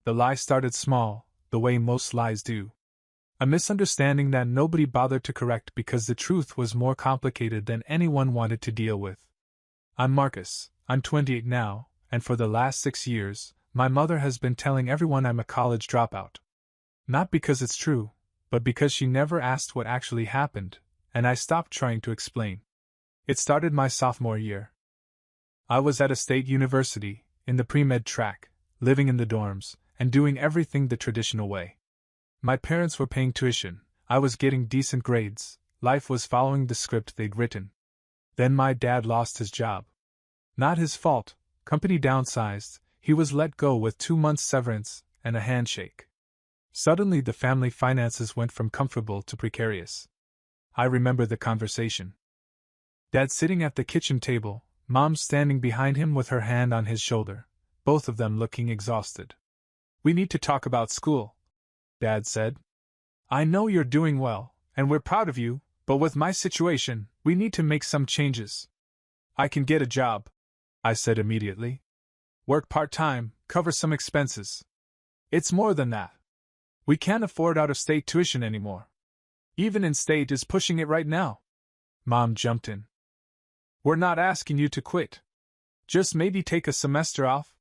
The lie started small, the way most lies do. A misunderstanding that nobody bothered to correct because the truth was more complicated than anyone wanted to deal with. I'm Marcus, I'm 28 now, and for the last 6 years, my mother has been telling everyone I'm a college dropout. Not because it's true, but because she never asked what actually happened, and I stopped trying to explain. It started my sophomore year. I was at a state university, in the pre-med track, living in the dorms, and doing everything the traditional way. My parents were paying tuition, I was getting decent grades, life was following the script they'd written. Then my dad lost his job. Not his fault, company downsized, he was let go with 2 months severance and a handshake. Suddenly the family finances went from comfortable to precarious. I remember the conversation. Dad sitting at the kitchen table, Mom standing behind him with her hand on his shoulder, both of them looking exhausted. "We need to talk about school," Dad said. "I know you're doing well, and we're proud of you, but with my situation, we need to make some changes." "I can get a job," I said immediately. "Work part-time, cover some expenses." "It's more than that. We can't afford out-of-state tuition anymore. Even in-state is pushing it right now." Mom jumped in. "We're not asking you to quit. Just maybe take a semester off.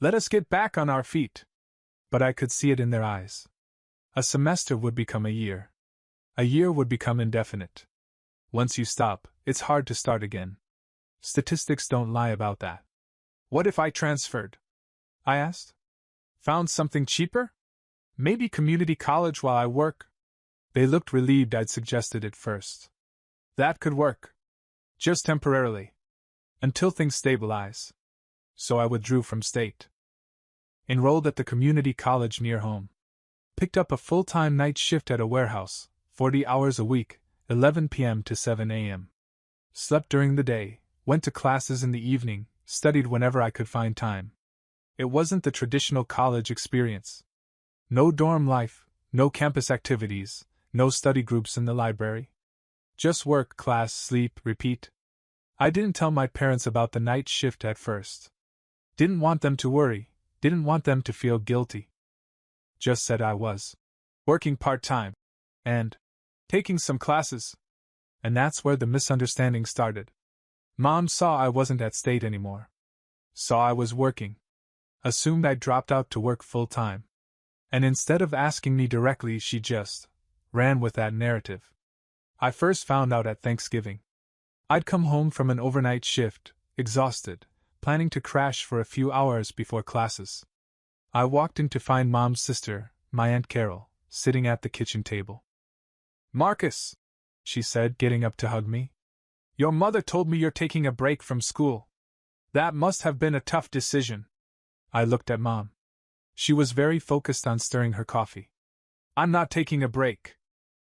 Let us get back on our feet." But I could see it in their eyes. A semester would become a year. A year would become indefinite. Once you stop, it's hard to start again. Statistics don't lie about that. "What if I transferred?" I asked. "Found something cheaper? Maybe community college while I work?" They looked relieved I'd suggested it first. "That could work. Just temporarily. Until things stabilize." So I withdrew from state. Enrolled at the community college near home. Picked up a full-time night shift at a warehouse, 40 hours a week, 11 p.m. to 7 a.m. Slept during the day, went to classes in the evening, studied whenever I could find time. It wasn't the traditional college experience. No dorm life, no campus activities, no study groups in the library. Just work, class, sleep, repeat. I didn't tell my parents about the night shift at first. Didn't want them to worry, didn't want them to feel guilty. Just said I was working part-time and taking some classes. And that's where the misunderstanding started. Mom saw I wasn't at state anymore. Saw I was working. Assumed I'd dropped out to work full-time. And instead of asking me directly, she just ran with that narrative. I first found out at Thanksgiving. I'd come home from an overnight shift, exhausted, planning to crash for a few hours before classes. I walked in to find Mom's sister, my Aunt Carol, sitting at the kitchen table. "Marcus," she said, getting up to hug me. "Your mother told me you're taking a break from school. That must have been a tough decision." I looked at Mom. She was very focused on stirring her coffee. "I'm not taking a break.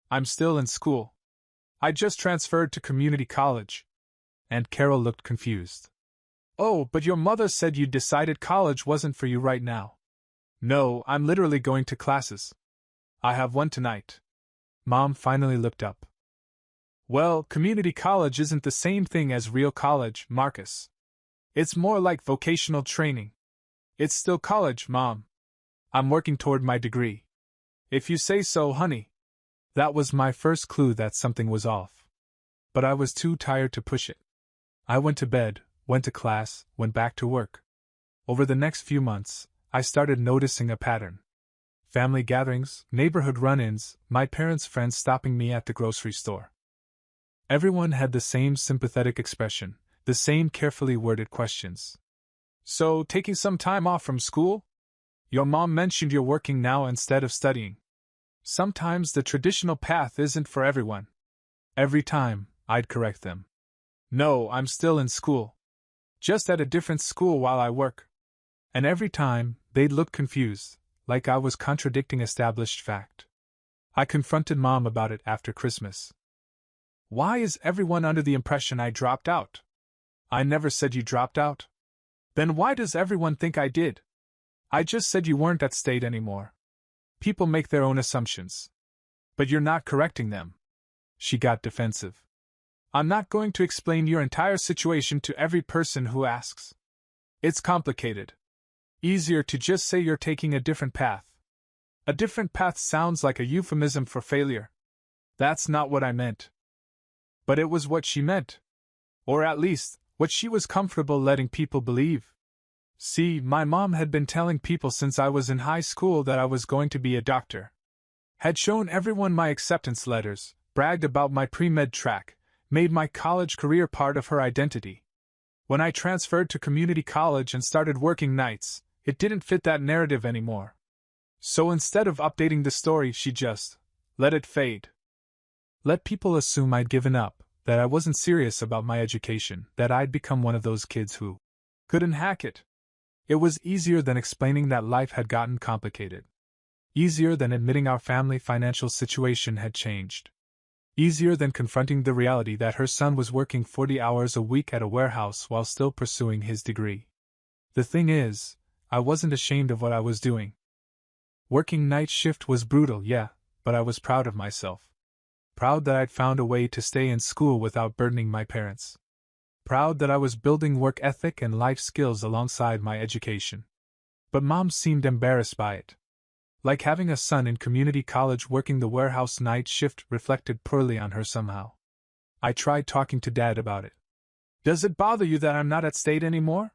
I'm still in school. I just transferred to community college." Aunt Carol looked confused. "Oh, but your mother said you decided college wasn't for you right now." "No, I'm literally going to classes. I have one tonight." Mom finally looked up. "Well, community college isn't the same thing as real college, Marcus. It's more like vocational training. It's still college, Mom. I'm working toward my degree." "If you say so, honey." That was my first clue that something was off. But I was too tired to push it. I went to bed, went to class, went back to work. Over the next few months, I started noticing a pattern. Family gatherings, neighborhood run-ins, my parents' friends stopping me at the grocery store. Everyone had the same sympathetic expression, the same carefully worded questions. "So, taking some time off from school? Your mom mentioned you're working now instead of studying. Sometimes the traditional path isn't for everyone." Every time, I'd correct them. "No, I'm still in school. Just at a different school while I work." And every time, they'd look confused, like I was contradicting established fact. I confronted Mom about it after Christmas. "Why is everyone under the impression I dropped out?" "I never said you dropped out." "Then why does everyone think I did?" "I just said you weren't at state anymore. People make their own assumptions. But you're not correcting them." She got defensive. "I'm not going to explain your entire situation to every person who asks. It's complicated. Easier to just say you're taking a different path. A different path sounds like a euphemism for failure. That's not what I meant. But it was what she meant. Or at least, what she was comfortable letting people believe. See, my mom had been telling people since I was in high school that I was going to be a doctor. Had shown everyone my acceptance letters, bragged about my pre-med track, made my college career part of her identity. When I transferred to community college and started working nights, it didn't fit that narrative anymore. So instead of updating the story, she just let it fade. Let people assume I'd given up, that I wasn't serious about my education, that I'd become one of those kids who couldn't hack it. It was easier than explaining that life had gotten complicated. Easier than admitting our family financial situation had changed. Easier than confronting the reality that her son was working 40 hours a week at a warehouse while still pursuing his degree. The thing is, I wasn't ashamed of what I was doing. Working night shift was brutal, yeah, but I was proud of myself. Proud that I'd found a way to stay in school without burdening my parents. Proud that I was building work ethic and life skills alongside my education. But Mom seemed embarrassed by it. Like having a son in community college working the warehouse night shift reflected poorly on her somehow. I tried talking to Dad about it. Does it bother you that I'm not at state anymore?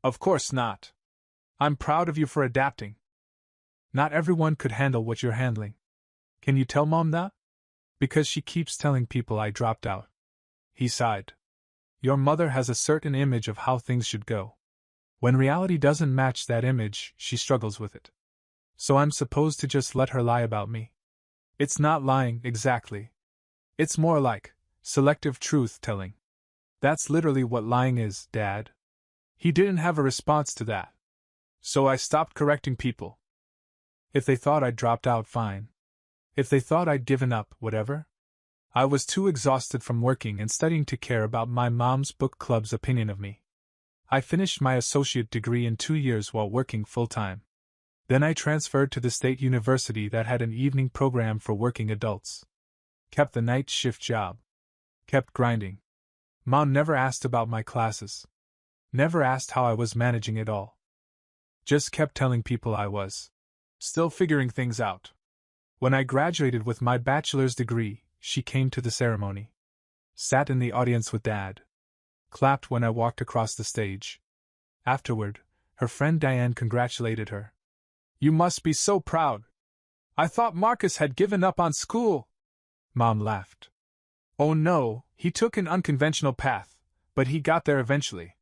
Of course not. I'm proud of you for adapting. Not everyone could handle what you're handling. Can you tell Mom that? Because she keeps telling people I dropped out. He sighed. Your mother has a certain image of how things should go. When reality doesn't match that image, she struggles with it. So I'm supposed to just let her lie about me? It's not lying, exactly. It's more like selective truth-telling. That's literally what lying is, Dad. He didn't have a response to that. So I stopped correcting people. If they thought I'd dropped out, fine. If they thought I'd given up, whatever. I was too exhausted from working and studying to care about my mom's book club's opinion of me. I finished my associate degree in 2 years while working full-time. Then I transferred to the state university that had an evening program for working adults. Kept the night shift job. Kept grinding. Mom never asked about my classes. Never asked how I was managing it all. Just kept telling people I was still figuring things out. When I graduated with my bachelor's degree, she came to the ceremony. Sat in the audience with Dad. Clapped when I walked across the stage. Afterward, her friend Diane congratulated her. You must be so proud. I thought Marcus had given up on school. Mom laughed. Oh no, he took an unconventional path, but he got there eventually.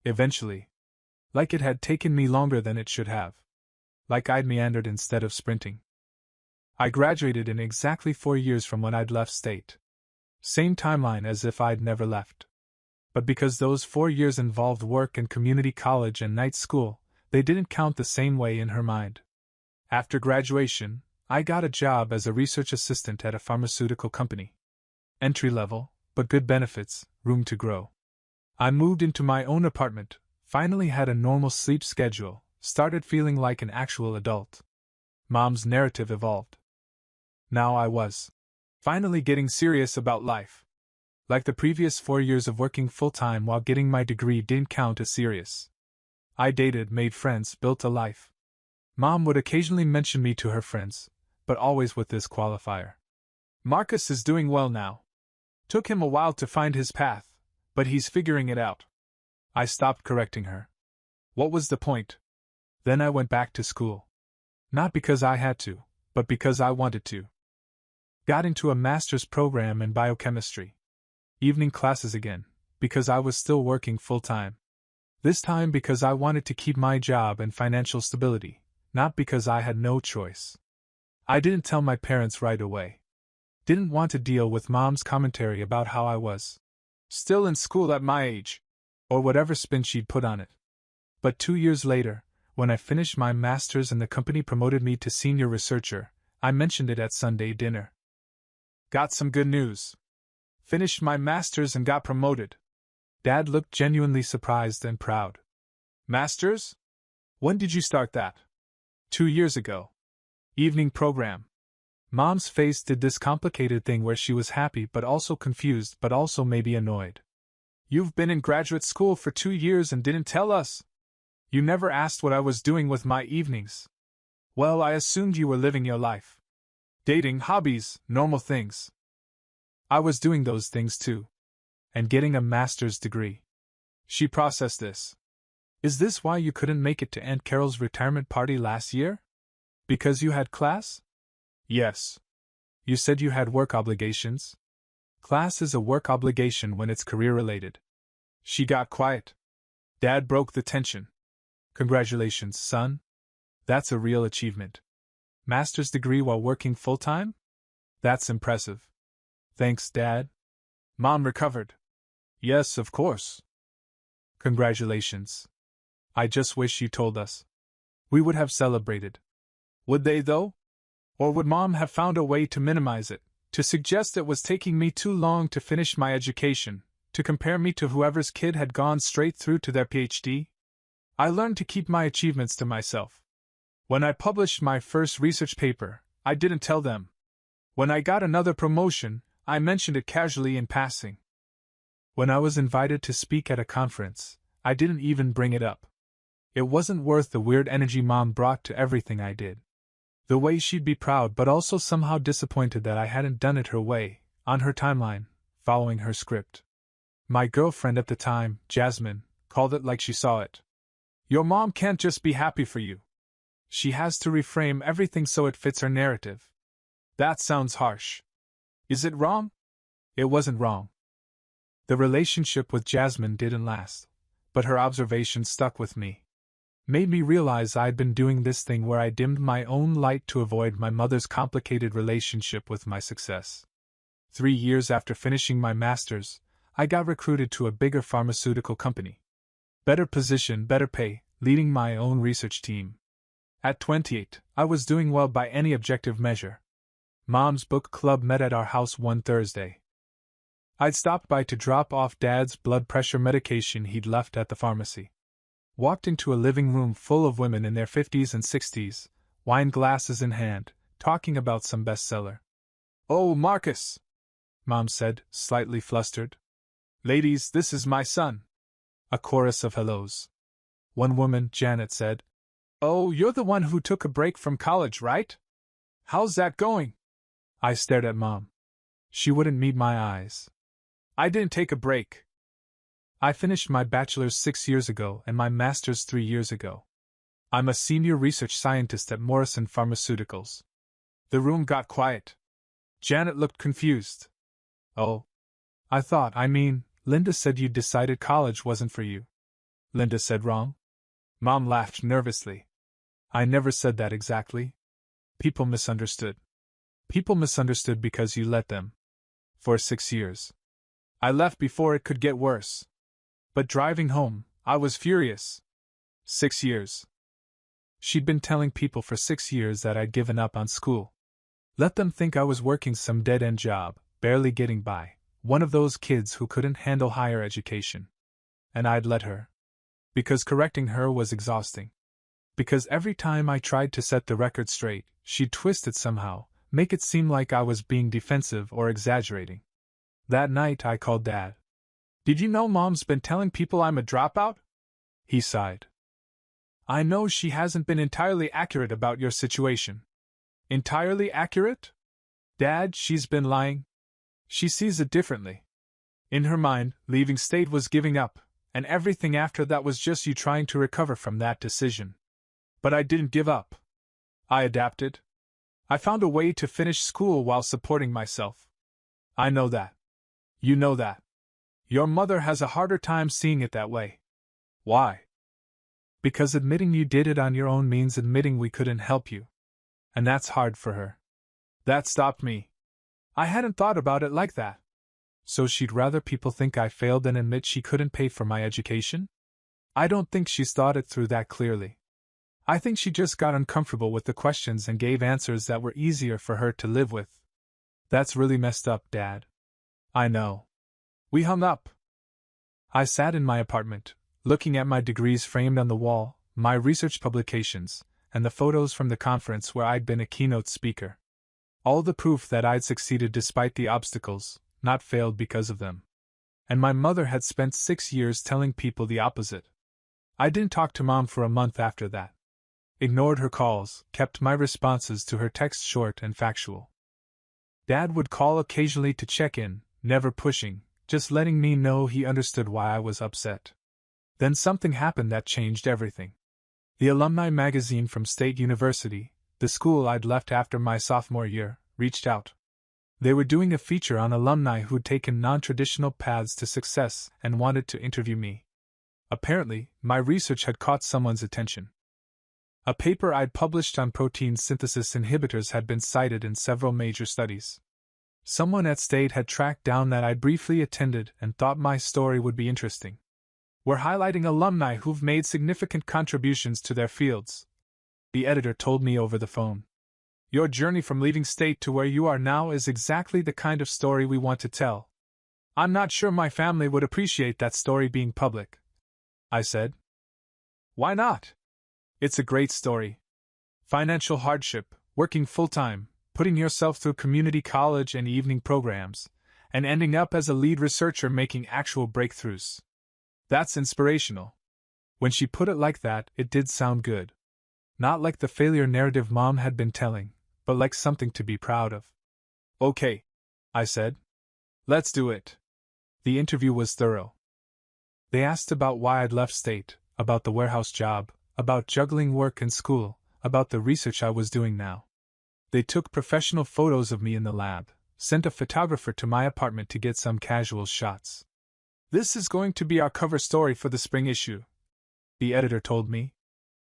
Eventually. Like it had taken me longer than it should have. Like I'd meandered instead of sprinting. I graduated in exactly 4 years from when I'd left state. Same timeline as if I'd never left. But because those 4 years involved work and community college and night school, they didn't count the same way in her mind. After graduation, I got a job as a research assistant at a pharmaceutical company. Entry level, but good benefits, room to grow. I moved into my own apartment, finally had a normal sleep schedule, started feeling like an actual adult. Mom's narrative evolved. Now I was finally getting serious about life. Like the previous 4 years of working full-time while getting my degree didn't count as serious. I dated, made friends, built a life. Mom would occasionally mention me to her friends, but always with this qualifier. Marcus is doing well now. Took him a while to find his path, but he's figuring it out. I stopped correcting her. What was the point? Then I went back to school. Not because I had to, but because I wanted to. Got into a master's program in biochemistry. Evening classes again, because I was still working full-time. This time because I wanted to keep my job and financial stability, not because I had no choice. I didn't tell my parents right away. Didn't want to deal with Mom's commentary about how I was still in school at my age, or whatever spin she'd put on it. But 2 years later, when I finished my master's and the company promoted me to senior researcher, I mentioned it at Sunday dinner. Got some good news. Finished my master's and got promoted. Dad looked genuinely surprised and proud. Master's? When did you start that? 2 years ago. Evening program. Mom's face did this complicated thing where she was happy but also confused but also maybe annoyed. You've been in graduate school for 2 years and didn't tell us? You never asked what I was doing with my evenings. Well, I assumed you were living your life. Dating, hobbies, normal things. I was doing those things too. And getting a master's degree. She processed this. Is this why you couldn't make it to Aunt Carol's retirement party last year? Because you had class? Yes. You said you had work obligations? Class is a work obligation when it's career-related. She got quiet. Dad broke the tension. Congratulations, son. That's a real achievement. Master's degree while working full-time? That's impressive. Thanks, Dad. Mom recovered. Yes, of course. Congratulations. I just wish you told us. We would have celebrated. Would they, though? Or would Mom have found a way to minimize it, to suggest it was taking me too long to finish my education, to compare me to whoever's kid had gone straight through to their PhD? I learned to keep my achievements to myself. When I published my first research paper, I didn't tell them. When I got another promotion, I mentioned it casually in passing. When I was invited to speak at a conference, I didn't even bring it up. It wasn't worth the weird energy Mom brought to everything I did. The way she'd be proud but also somehow disappointed that I hadn't done it her way, on her timeline, following her script. My girlfriend at the time, Jasmine, called it like she saw it. Your mom can't just be happy for you. She has to reframe everything so it fits her narrative. That sounds harsh. Is it wrong? It wasn't wrong. The relationship with Jasmine didn't last, but her observation stuck with me. Made me realize I'd been doing this thing where I dimmed my own light to avoid my mother's complicated relationship with my success. 3 years after finishing my master's, I got recruited to a bigger pharmaceutical company. Better position, better pay, leading my own research team. At 28, I was doing well by any objective measure. Mom's book club met at our house one Thursday. I'd stopped by to drop off Dad's blood pressure medication he'd left at the pharmacy. Walked into a living room full of women in their 50s and 60s, wine glasses in hand, talking about some bestseller. "Oh, Marcus," Mom said, slightly flustered. "Ladies, this is my son." A chorus of hellos. One woman, Janet, said, "Oh, you're the one who took a break from college, right? How's that going?" I stared at Mom. She wouldn't meet my eyes. "I didn't take a break. I finished my bachelor's 6 years ago and my master's 3 years ago. I'm a senior research scientist at Morrison Pharmaceuticals." The room got quiet. Janet looked confused. "Oh. I mean, Linda said you decided college wasn't for you." "Linda said wrong?" Mom laughed nervously. "I never said that exactly. People misunderstood. People misunderstood because you let them. For 6 years. I left before it could get worse. But driving home, I was furious. 6 years. She'd been telling people for 6 years that I'd given up on school. Let them think I was working some dead-end job, barely getting by, one of those kids who couldn't handle higher education. And I'd let her. Because correcting her was exhausting. Because every time I tried to set the record straight, she'd twist it somehow, make it seem like I was being defensive or exaggerating. That night I called Dad. "Did you know Mom's been telling people I'm a dropout?" He sighed. "I know she hasn't been entirely accurate about your situation." "Entirely accurate?" "Dad, she's been lying. She sees it differently. In her mind, leaving state was giving up, and everything after that was just you trying to recover from that decision. But I didn't give up. I adapted. I found a way to finish school while supporting myself. I know that. You know that. Your mother has a harder time seeing it that way." "Why?" "Because admitting you did it on your own means admitting we couldn't help you. And that's hard for her." That stopped me. I hadn't thought about it like that. So she'd rather people think I failed than admit she couldn't pay for my education? I don't think she's thought it through that clearly. I think she just got uncomfortable with the questions and gave answers that were easier for her to live with. That's really messed up, Dad. I know. We hung up. I sat in my apartment, looking at my degrees framed on the wall, my research publications, and the photos from the conference where I'd been a keynote speaker. All the proof that I'd succeeded despite the obstacles, not failed because of them. And my mother had spent 6 years telling people the opposite. I didn't talk to Mom for a month after that. Ignored her calls, kept my responses to her texts short and factual. Dad would call occasionally to check in, never pushing, just letting me know he understood why I was upset. Then something happened that changed everything. The alumni magazine from State University, the school I'd left after my sophomore year, reached out. They were doing a feature on alumni who'd taken non-traditional paths to success and wanted to interview me. Apparently, my research had caught someone's attention. A paper I'd published on protein synthesis inhibitors had been cited in several major studies. Someone at State had tracked down that I'd briefly attended and thought my story would be interesting. We're highlighting alumni who've made significant contributions to their fields, the editor told me over the phone. Your journey from leaving State to where you are now is exactly the kind of story we want to tell. I'm not sure my family would appreciate that story being public, I said. Why not? It's a great story. Financial hardship, working full-time, putting yourself through community college and evening programs, and ending up as a lead researcher making actual breakthroughs. That's inspirational. When she put it like that, it did sound good. Not like the failure narrative Mom had been telling, but like something to be proud of. Okay, I said. Let's do it. The interview was thorough. They asked about why I'd left State, about the warehouse job, about juggling work and school, about the research I was doing now. They took professional photos of me in the lab, sent a photographer to my apartment to get some casual shots. This is going to be our cover story for the spring issue, the editor told me.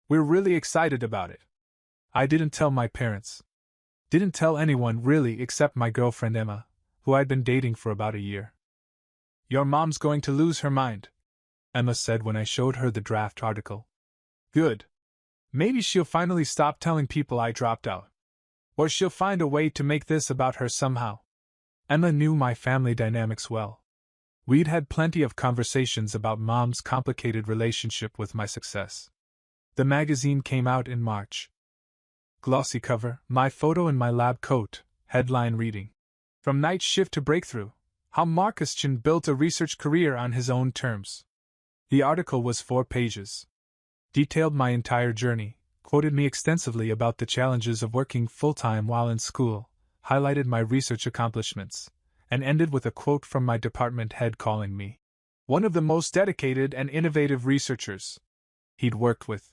We're really excited about it. I didn't tell my parents. Didn't tell anyone really except my girlfriend Emma, who I'd been dating for about a year. Your mom's going to lose her mind, Emma said when I showed her the draft article. Good. Maybe she'll finally stop telling people I dropped out. Or she'll find a way to make this about her somehow. Emma knew my family dynamics well. We'd had plenty of conversations about Mom's complicated relationship with my success. The magazine came out in March. Glossy cover, my photo in my lab coat, headline reading, From Night Shift to Breakthrough, How Marcus Chin Built a Research Career on His Own Terms. The article was 4 pages. Detailed my entire journey, quoted me extensively about the challenges of working full-time while in school, highlighted my research accomplishments, and ended with a quote from my department head calling me one of the most dedicated and innovative researchers he'd worked with.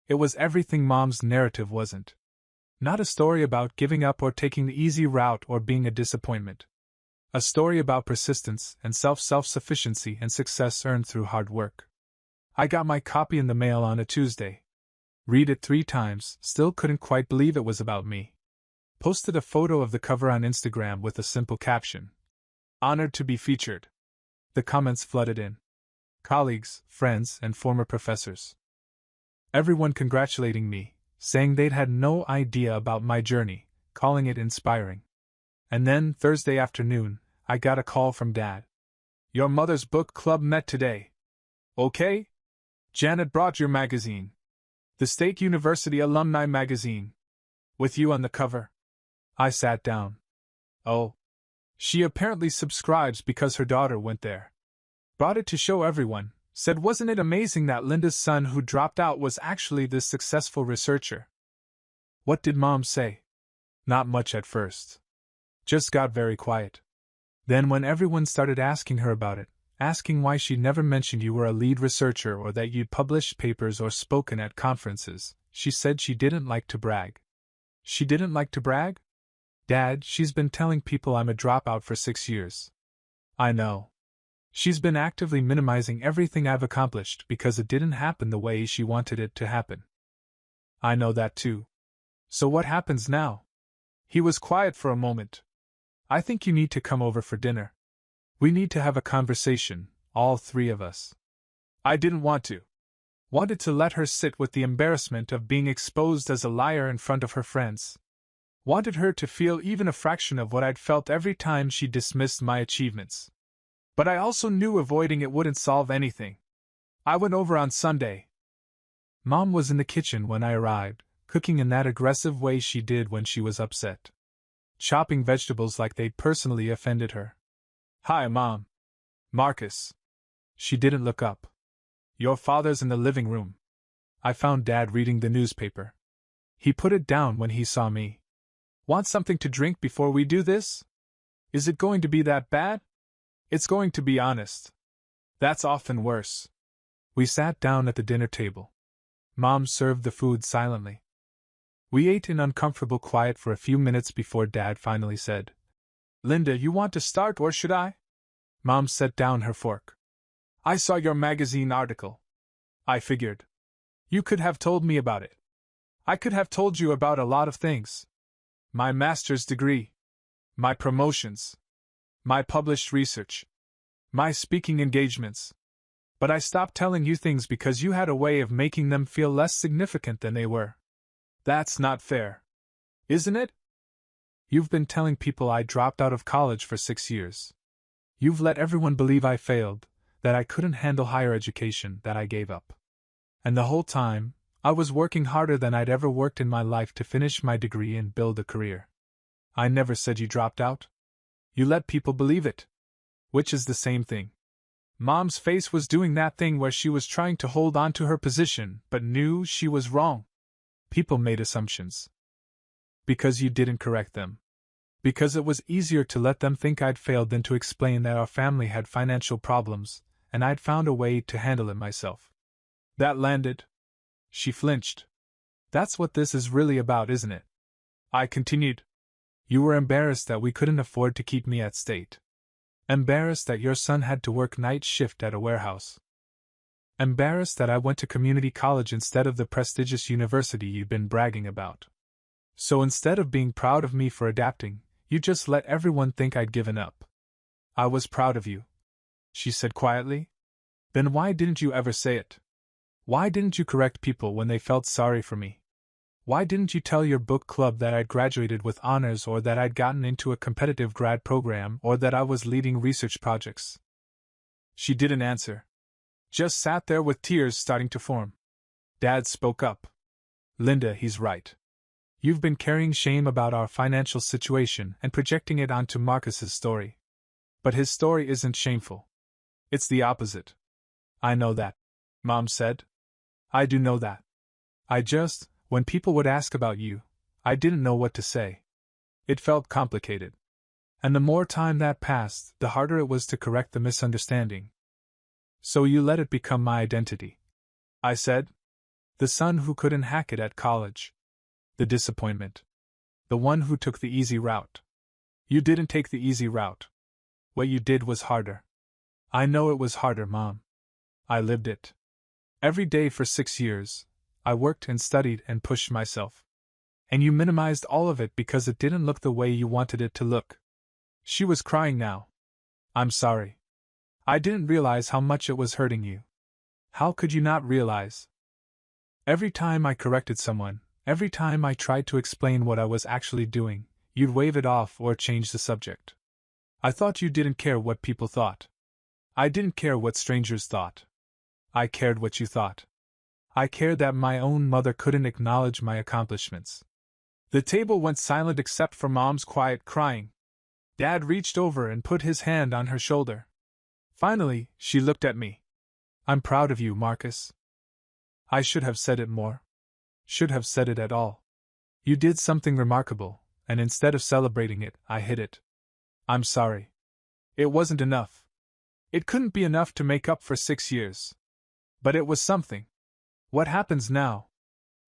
It was everything Mom's narrative wasn't. Not a story about giving up or taking the easy route or being a disappointment. A story about persistence and self-sufficiency and success earned through hard work. I got my copy in the mail on a Tuesday. Read it 3 times, still couldn't quite believe it was about me. Posted a photo of the cover on Instagram with a simple caption. Honored to be featured. The comments flooded in. Colleagues, friends, and former professors. Everyone congratulating me, saying they'd had no idea about my journey, calling it inspiring. And then, Thursday afternoon, I got a call from Dad. Your mother's book club met today. Okay? Janet brought your magazine. The State University Alumni Magazine. With you on the cover. I sat down. Oh. She apparently subscribes because her daughter went there. Brought it to show everyone, said wasn't it amazing that Linda's son who dropped out was actually this successful researcher? What did Mom say? Not much at first. Just got very quiet. Then when everyone started asking her about it, asking why she'd never mentioned you were a lead researcher or that you'd published papers or spoken at conferences, she said she didn't like to brag. She didn't like to brag? Dad, she's been telling people I'm a dropout for 6 years. I know. She's been actively minimizing everything I've accomplished because it didn't happen the way she wanted it to happen. I know that too. So what happens now? He was quiet for a moment. I think you need to come over for dinner. We need to have a conversation, all 3 of us. I didn't want to. Wanted to let her sit with the embarrassment of being exposed as a liar in front of her friends. Wanted her to feel even a fraction of what I'd felt every time she dismissed my achievements. But I also knew avoiding it wouldn't solve anything. I went over on Sunday. Mom was in the kitchen when I arrived, cooking in that aggressive way she did when she was upset. Chopping vegetables like they'd personally offended her. Hi, Mom. Marcus. She didn't look up. Your father's in the living room. I found Dad reading the newspaper. He put it down when he saw me. Want something to drink before we do this? Is it going to be that bad? It's going to be honest. That's often worse. We sat down at the dinner table. Mom served the food silently. We ate in uncomfortable quiet for a few minutes before Dad finally said, Linda, you want to start or should I? Mom set down her fork. I saw your magazine article. I figured. You could have told me about it. I could have told you about a lot of things. My master's degree. My promotions. My published research. My speaking engagements. But I stopped telling you things because you had a way of making them feel less significant than they were. That's not fair. Isn't it? You've been telling people I dropped out of college for 6 years. You've let everyone believe I failed, that I couldn't handle higher education, that I gave up. And the whole time, I was working harder than I'd ever worked in my life to finish my degree and build a career. I never said you dropped out. You let people believe it. Which is the same thing. Mom's face was doing that thing where she was trying to hold on to her position, but knew she was wrong. People made assumptions. Because you didn't correct them. Because it was easier to let them think I'd failed than to explain that our family had financial problems, and I'd found a way to handle it myself. That landed. She flinched. That's what this is really about, isn't it? I continued. You were embarrassed that we couldn't afford to keep me at state. Embarrassed that your son had to work night shift at a warehouse. Embarrassed that I went to community college instead of the prestigious university you'd been bragging about. So instead of being proud of me for adapting, you just let everyone think I'd given up. I was proud of you, she said quietly. Then why didn't you ever say it? Why didn't you correct people when they felt sorry for me? Why didn't you tell your book club that I'd graduated with honors or that I'd gotten into a competitive grad program or that I was leading research projects? She didn't answer. Just sat there with tears starting to form. Dad spoke up. Linda, he's right. You've been carrying shame about our financial situation and projecting it onto Marcus's story. But his story isn't shameful. It's the opposite. I know that, Mom said. I do know that. When people would ask about you, I didn't know what to say. It felt complicated. And the more time that passed, the harder it was to correct the misunderstanding. So you let it become my identity. I said. The son who couldn't hack it at college. The disappointment. The one who took the easy route. You didn't take the easy route. What you did was harder. I know it was harder, Mom. I lived it. Every day for 6 years, I worked and studied and pushed myself. And you minimized all of it because it didn't look the way you wanted it to look. She was crying now. I'm sorry. I didn't realize how much it was hurting you. How could you not realize? Every time I corrected someone, every time I tried to explain what I was actually doing, you'd wave it off or change the subject. I thought you didn't care what people thought. I didn't care what strangers thought. I cared what you thought. I cared that my own mother couldn't acknowledge my accomplishments. The table went silent except for Mom's quiet crying. Dad reached over and put his hand on her shoulder. Finally, she looked at me. I'm proud of you, Marcus. I should have said it more. Should have said it at all. You did something remarkable, and instead of celebrating it, I hid it. I'm sorry. It wasn't enough. It couldn't be enough to make up for 6 years. But it was something. What happens now?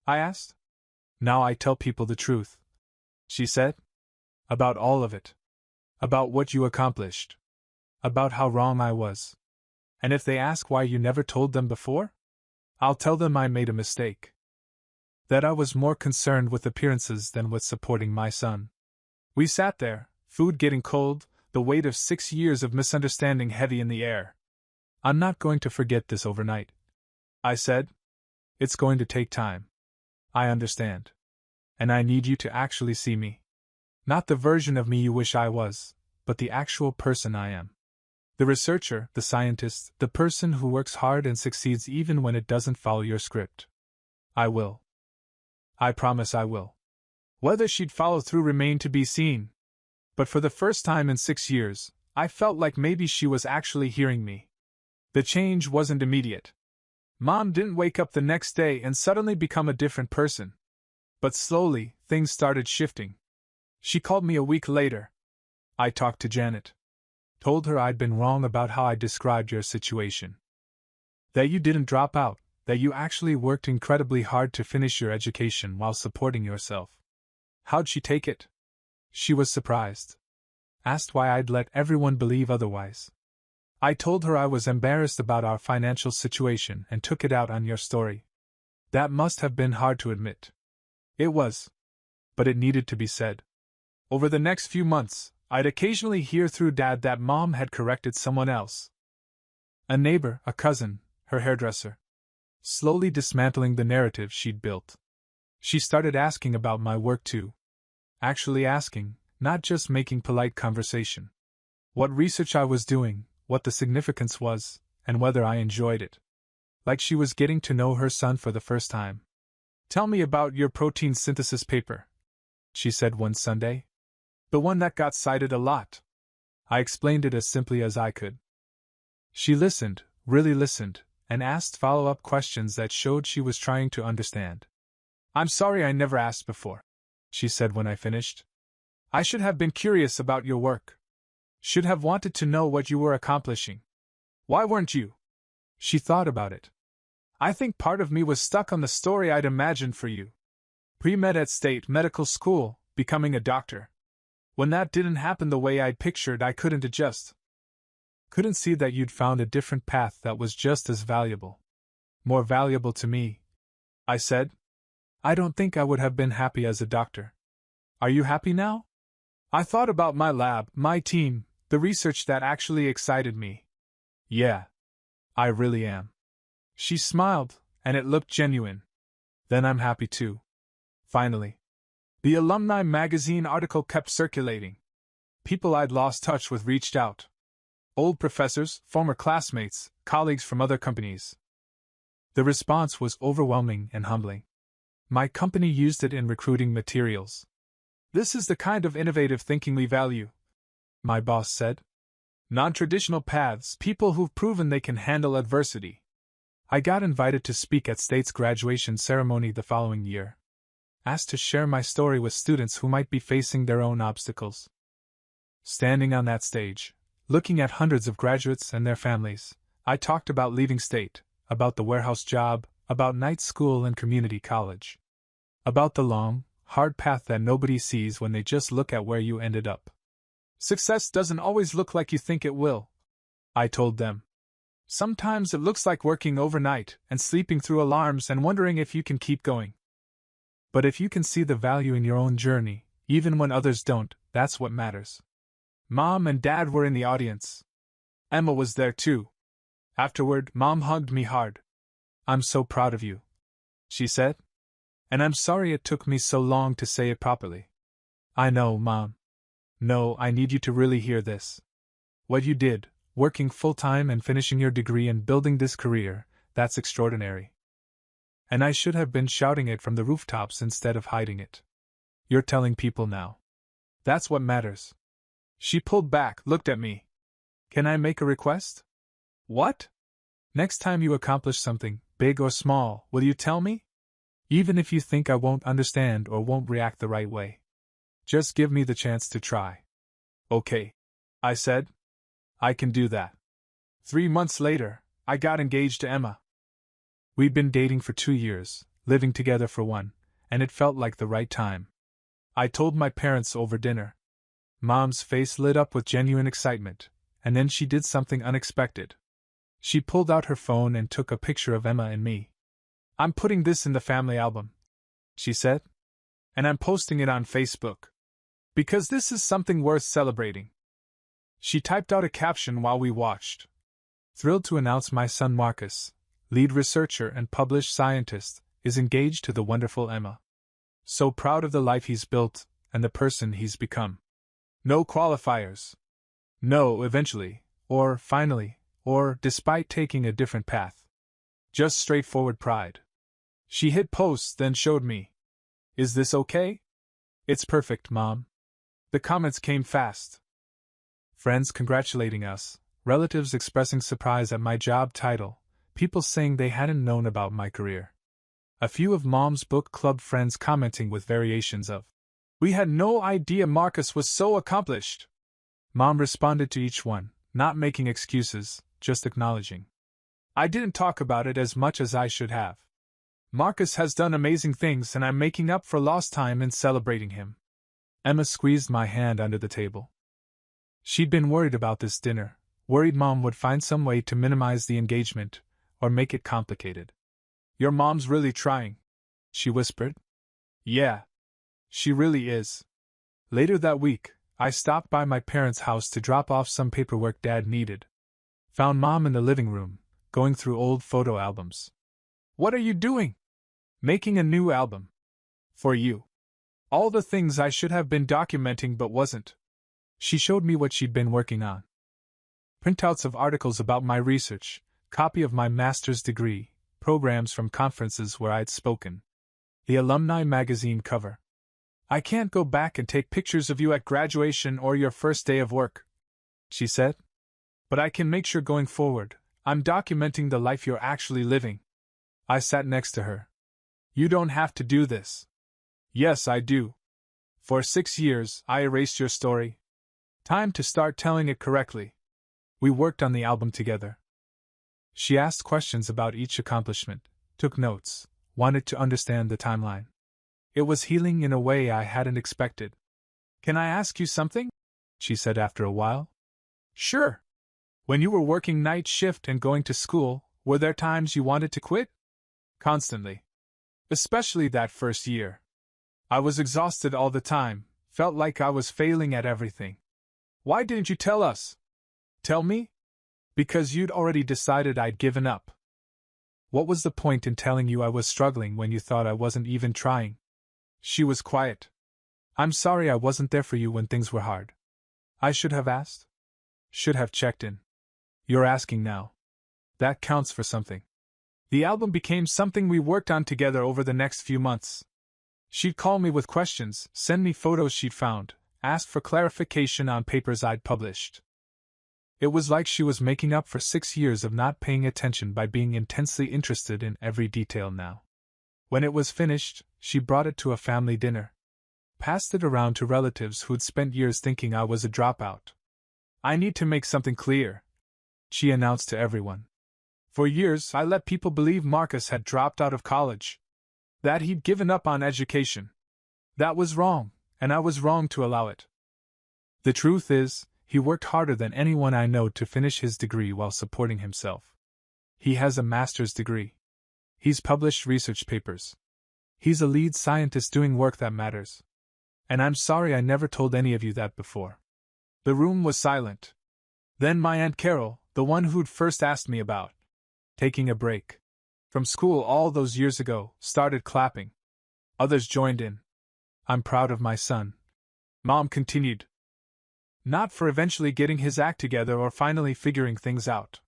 I asked. Now I tell people the truth, she said. About all of it. About what you accomplished. About how wrong I was. And if they ask why you never told them before, I'll tell them I made a mistake. That I was more concerned with appearances than with supporting my son. We sat there, food getting cold, the weight of 6 years of misunderstanding heavy in the air. I'm not going to forget this overnight, I said. It's going to take time. I understand. And I need you to actually see me. Not the version of me you wish I was, but the actual person I am. The researcher, the scientist, the person who works hard and succeeds even when it doesn't follow your script. I will. I promise I will. Whether she'd follow through remained to be seen. But for the first time in 6 years, I felt like maybe she was actually hearing me. The change wasn't immediate. Mom didn't wake up the next day and suddenly become a different person. But slowly, things started shifting. She called me a week later. I talked to Janet. Told her I'd been wrong about how I described your situation. That you didn't drop out, that you actually worked incredibly hard to finish your education while supporting yourself. How'd she take it? She was surprised. Asked why I'd let everyone believe otherwise. I told her I was embarrassed about our financial situation and took it out on your story. That must have been hard to admit. It was. But it needed to be said. Over the next few months, I'd occasionally hear through Dad that Mom had corrected someone else. A neighbor, a cousin, her hairdresser. Slowly dismantling the narrative she'd built. She started asking about my work too. Actually asking, not just making polite conversation. What research I was doing, what the significance was, and whether I enjoyed it. Like she was getting to know her son for the first time. Tell me about your protein synthesis paper, she said one Sunday. The one that got cited a lot. I explained it as simply as I could. She listened, really listened, and asked follow-up questions that showed she was trying to understand. I'm sorry I never asked before, she said when I finished. I should have been curious about your work. Should have wanted to know what you were accomplishing. Why weren't you? She thought about it. I think part of me was stuck on the story I'd imagined for you. Pre-med at state medical school, becoming a doctor. When that didn't happen the way I'd pictured, I couldn't adjust. Couldn't see that you'd found a different path that was just as valuable. More valuable to me, I said. I don't think I would have been happy as a doctor. Are you happy now? I thought about my lab, my team, the research that actually excited me. Yeah. I really am. She smiled, and it looked genuine. Then I'm happy too. Finally. The alumni magazine article kept circulating. People I'd lost touch with reached out. Old professors, former classmates, colleagues from other companies. The response was overwhelming and humbling. My company used it in recruiting materials. This is the kind of innovative thinking we value, my boss said. Non-traditional paths, people who've proven they can handle adversity. I got invited to speak at State's graduation ceremony the following year. Asked to share my story with students who might be facing their own obstacles. Standing on that stage, looking at hundreds of graduates and their families, I talked about leaving State, about the warehouse job, about night school and community college. About the long, hard path that nobody sees when they just look at where you ended up. Success doesn't always look like you think it will, I told them. Sometimes it looks like working overnight and sleeping through alarms and wondering if you can keep going. But if you can see the value in your own journey, even when others don't, that's what matters. Mom and Dad were in the audience. Emma was there too. Afterward, Mom hugged me hard. I'm so proud of you, she said. And I'm sorry it took me so long to say it properly. I know, Mom. No, I need you to really hear this. What you did, working full-time and finishing your degree and building this career, that's extraordinary. And I should have been shouting it from the rooftops instead of hiding it. You're telling people now. That's what matters. She pulled back, looked at me. Can I make a request? What? Next time you accomplish something, big or small, will you tell me? Even if you think I won't understand or won't react the right way. Just give me the chance to try. Okay, I said. I can do that. 3 months later, I got engaged to Emma. We'd been dating for 2 years, living together for 1, and it felt like the right time. I told my parents over dinner. Mom's face lit up with genuine excitement, and then she did something unexpected. She pulled out her phone and took a picture of Emma and me. I'm putting this in the family album, she said. And I'm posting it on Facebook. Because this is something worth celebrating. She typed out a caption while we watched. Thrilled to announce my son Marcus, lead researcher and published scientist, is engaged to the wonderful Emma. So proud of the life he's built, and the person he's become. No qualifiers. No eventually, or finally, or despite taking a different path. Just straightforward pride. She hit post, then showed me. Is this okay? It's perfect, Mom. The comments came fast. Friends congratulating us, relatives expressing surprise at my job title, people saying they hadn't known about my career. A few of Mom's book club friends commenting with variations of, "We had no idea Marcus was so accomplished." Mom responded to each one, not making excuses, just acknowledging. "I didn't talk about it as much as I should have. Marcus has done amazing things and I'm making up for lost time in celebrating him." Emma squeezed my hand under the table. She'd been worried about this dinner, worried Mom would find some way to minimize the engagement, or make it complicated. "Your mom's really trying," she whispered. "Yeah. She really is." Later that week, I stopped by my parents' house to drop off some paperwork Dad needed. Found Mom in the living room, going through old photo albums. "What are you doing?" "Making a new album. For you. All the things I should have been documenting but wasn't." She showed me what she'd been working on. Printouts of articles about my research, copy of my master's degree, programs from conferences where I'd spoken. The alumni magazine cover. "I can't go back and take pictures of you at graduation or your first day of work," she said. "But I can make sure going forward, I'm documenting the life you're actually living." I sat next to her. "You don't have to do this." "Yes, I do. For 6 years, I erased your story. Time to start telling it correctly." We worked on the album together. She asked questions about each accomplishment, took notes, wanted to understand the timeline. It was healing in a way I hadn't expected. "Can I ask you something?" she said after a while. "Sure." "When you were working night shift and going to school, were there times you wanted to quit?" "Constantly. Especially that first year. I was exhausted all the time, felt like I was failing at everything." "Why didn't you tell us?" "Tell me?" "Because you'd already decided I'd given up." "What was the point in telling you I was struggling when you thought I wasn't even trying?" She was quiet. "I'm sorry I wasn't there for you when things were hard. I should have asked. Should have checked in. You're asking now. That counts for something." The album became something we worked on together over the next few months. She'd call me with questions, send me photos she'd found, ask for clarification on papers I'd published. It was like she was making up for 6 years of not paying attention by being intensely interested in every detail now. When it was finished, she brought it to a family dinner. Passed it around to relatives who'd spent years thinking I was a dropout. "I need to make something clear," she announced to everyone. "For years I let people believe Marcus had dropped out of college. That he'd given up on education. That was wrong, and I was wrong to allow it. The truth is, he worked harder than anyone I know to finish his degree while supporting himself. He has a master's degree. He's published research papers. He's a lead scientist doing work that matters. And I'm sorry I never told any of you that before." The room was silent. Then my Aunt Carol, the one who'd first asked me about taking a break from school all those years ago, started clapping. Others joined in. "I'm proud of my son," Mom continued. "Not for eventually getting his act together or finally figuring things out,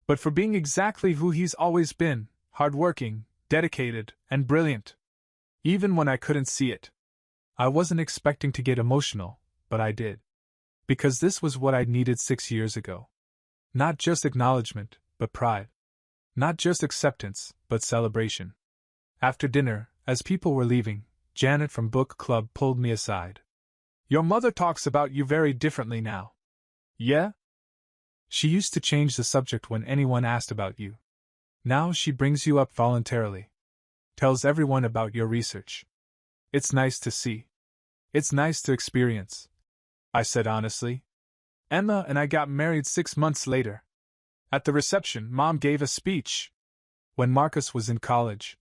but for being exactly who he's always been, hardworking, dedicated, and brilliant. Even when I couldn't see it." I wasn't expecting to get emotional, but I did. Because this was what I'd needed 6 years ago. Not just acknowledgement, but pride. Not just acceptance, but celebration. After dinner, as people were leaving, Janet from book club pulled me aside. "Your mother talks about you very differently now." "Yeah?" "She used to change the subject when anyone asked about you. Now she brings you up voluntarily. Tells everyone about your research. It's nice to see. It's nice to experience," I said honestly. "Emma and I got married 6 months later. At the reception, Mom gave a speech. When Marcus was in college,"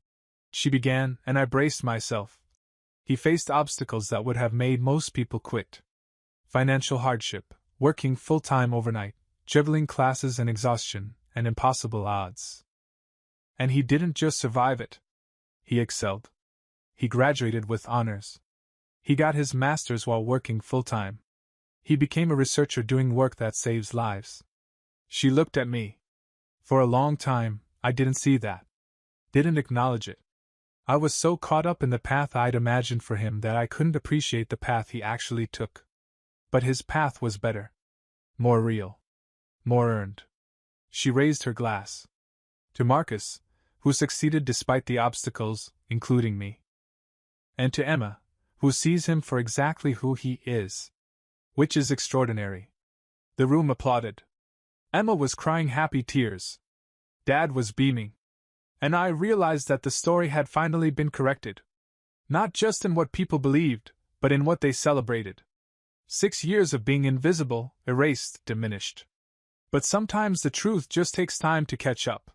she began, and I braced myself. "He faced obstacles that would have made most people quit. Financial hardship, working full-time overnight, juggling classes and exhaustion, and impossible odds. And he didn't just survive it. He excelled. He graduated with honors. He got his master's while working full-time. He became a researcher doing work that saves lives." She looked at me. For a long time, I didn't see that. Didn't acknowledge it. I was so caught up in the path I'd imagined for him that I couldn't appreciate the path he actually took. But his path was better. More real. More earned. She raised her glass. To Marcus, who succeeded despite the obstacles, including me. And to Emma, who sees him for exactly who he is. Which is extraordinary. The room applauded. Emma was crying happy tears. Dad was beaming. And I realized that the story had finally been corrected. Not just in what people believed, but in what they celebrated. 6 years of being invisible, erased, diminished. But sometimes the truth just takes time to catch up.